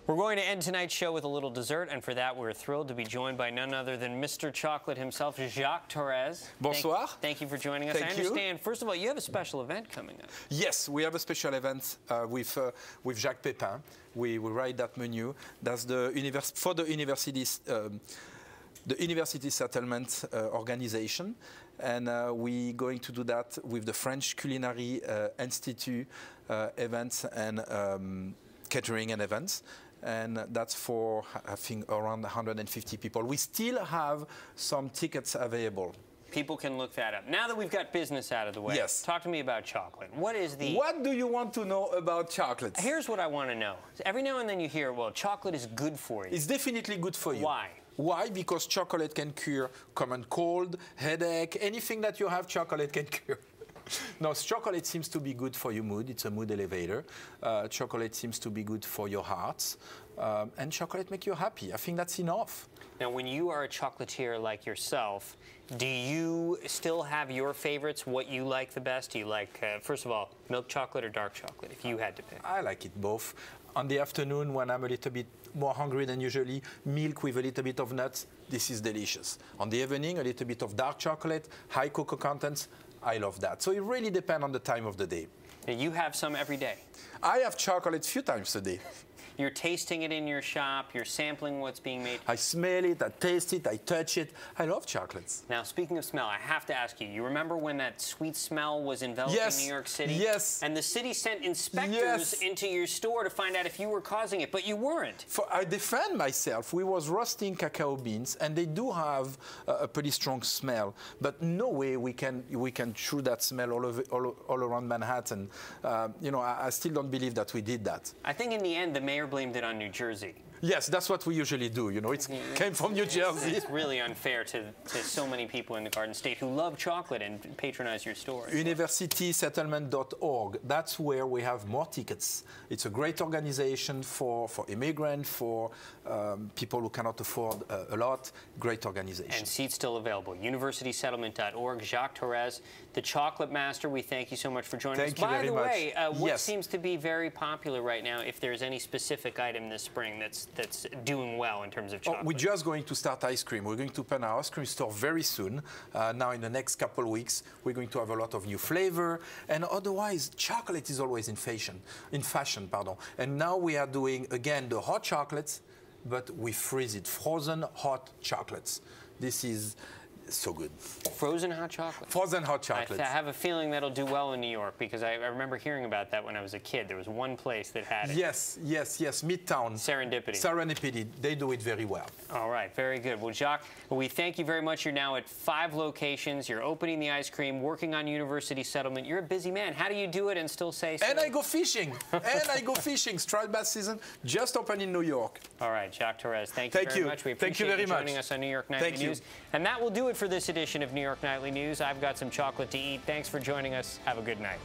We're going to end tonight's show with a little dessert, and for that we're thrilled to be joined by none other than Mr. Chocolate himself, Jacques TORRES. Bonsoir. Thank you for joining us. I understand, first of all, you have a special event coming up. Yes, we have a special event with Jacques Pepin. We write that menu. That's the for the University Settlement Organization. And we're going to do that with the French Culinary Institute events and catering and events. And that's for, I think, around 150 people. We still have some tickets available. People can look that up. Now that we've got business out of the way, yes. Talk to me about chocolate. What do you want to know about chocolate? Here's what I want to know. Every now and then you hear, well, chocolate is good for you. It's definitely good for you. Why? Why? Because chocolate can cure common cold, headache, anything that you have, chocolate can cure. No, chocolate seems to be good for your mood. It's a mood elevator. Chocolate seems to be good for your heart. And chocolate makes you happy. I think that's enough. Now, when you are a chocolatier like yourself, do you still have your favorites, what you like the best? Do you like, first of all, milk chocolate or dark chocolate, if you had to pick? I like it both. On the afternoon, when I'm a little bit more hungry than usually, milk with a little bit of nuts, this is delicious. On the evening, a little bit of dark chocolate, high cocoa contents, I love that. So it really depends on the time of the day. You have some every day? I have chocolate a few times a day. You're tasting it in your shop, you're sampling what's being made. I smell it, I taste it, I touch it. I love chocolates. Now, speaking of smell, I have to ask you, you remember when that sweet smell was enveloping New York City? Yes. And the city sent inspectors into your store to find out if you were causing it, but you weren't. I defend myself. We was roasting cacao beans, and they do have a pretty strong smell, but no way we can chew that smell all around Manhattan. You know, I still don't believe that we did that. I think in the end, the mayor blamed it on New Jersey. Yes, that's what we usually do. You know, it came from New Jersey. It's really unfair to so many people in the Garden State who love chocolate and patronize your store. UniversitySettlement.org. That's where we have more tickets. It's a great organization for immigrants, for people who cannot afford a lot. Great organization. And seats still available. UniversitySettlement.org. Jacques TORRES, the Chocolate Master. We thank you so much for joining us. By the way, what seems to be very popular right now, if there's any specific item this spring that's doing well in terms of chocolate? We're just going to start ice cream. We're going to open our ice cream store very soon. Now in the next couple of weeks, we're going to have a lot of new flavor. And otherwise, chocolate is always in fashion. And now we are doing, again, the hot chocolates, but we freeze it. Frozen hot chocolates. This is so good. Frozen hot chocolate? Frozen hot chocolate. I have a feeling that'll do well in New York because I remember hearing about that when I was a kid. There was one place that had it. Yes, Midtown. Serendipity. They do it very well. All right, very good. Well, Jacques, we thank you very much. You're now at 5 locations. You're opening the ice cream, working on University Settlement. You're a busy man. How do you do it and still say so? And I go fishing. Striped bass season just opened in New York. All right, Jacques TORRES, thank you very much. We appreciate you joining us on New York Nightly News. And that will do it for this edition of New York Nightly News. I've got some chocolate to eat. Thanks for joining us. Have a good night.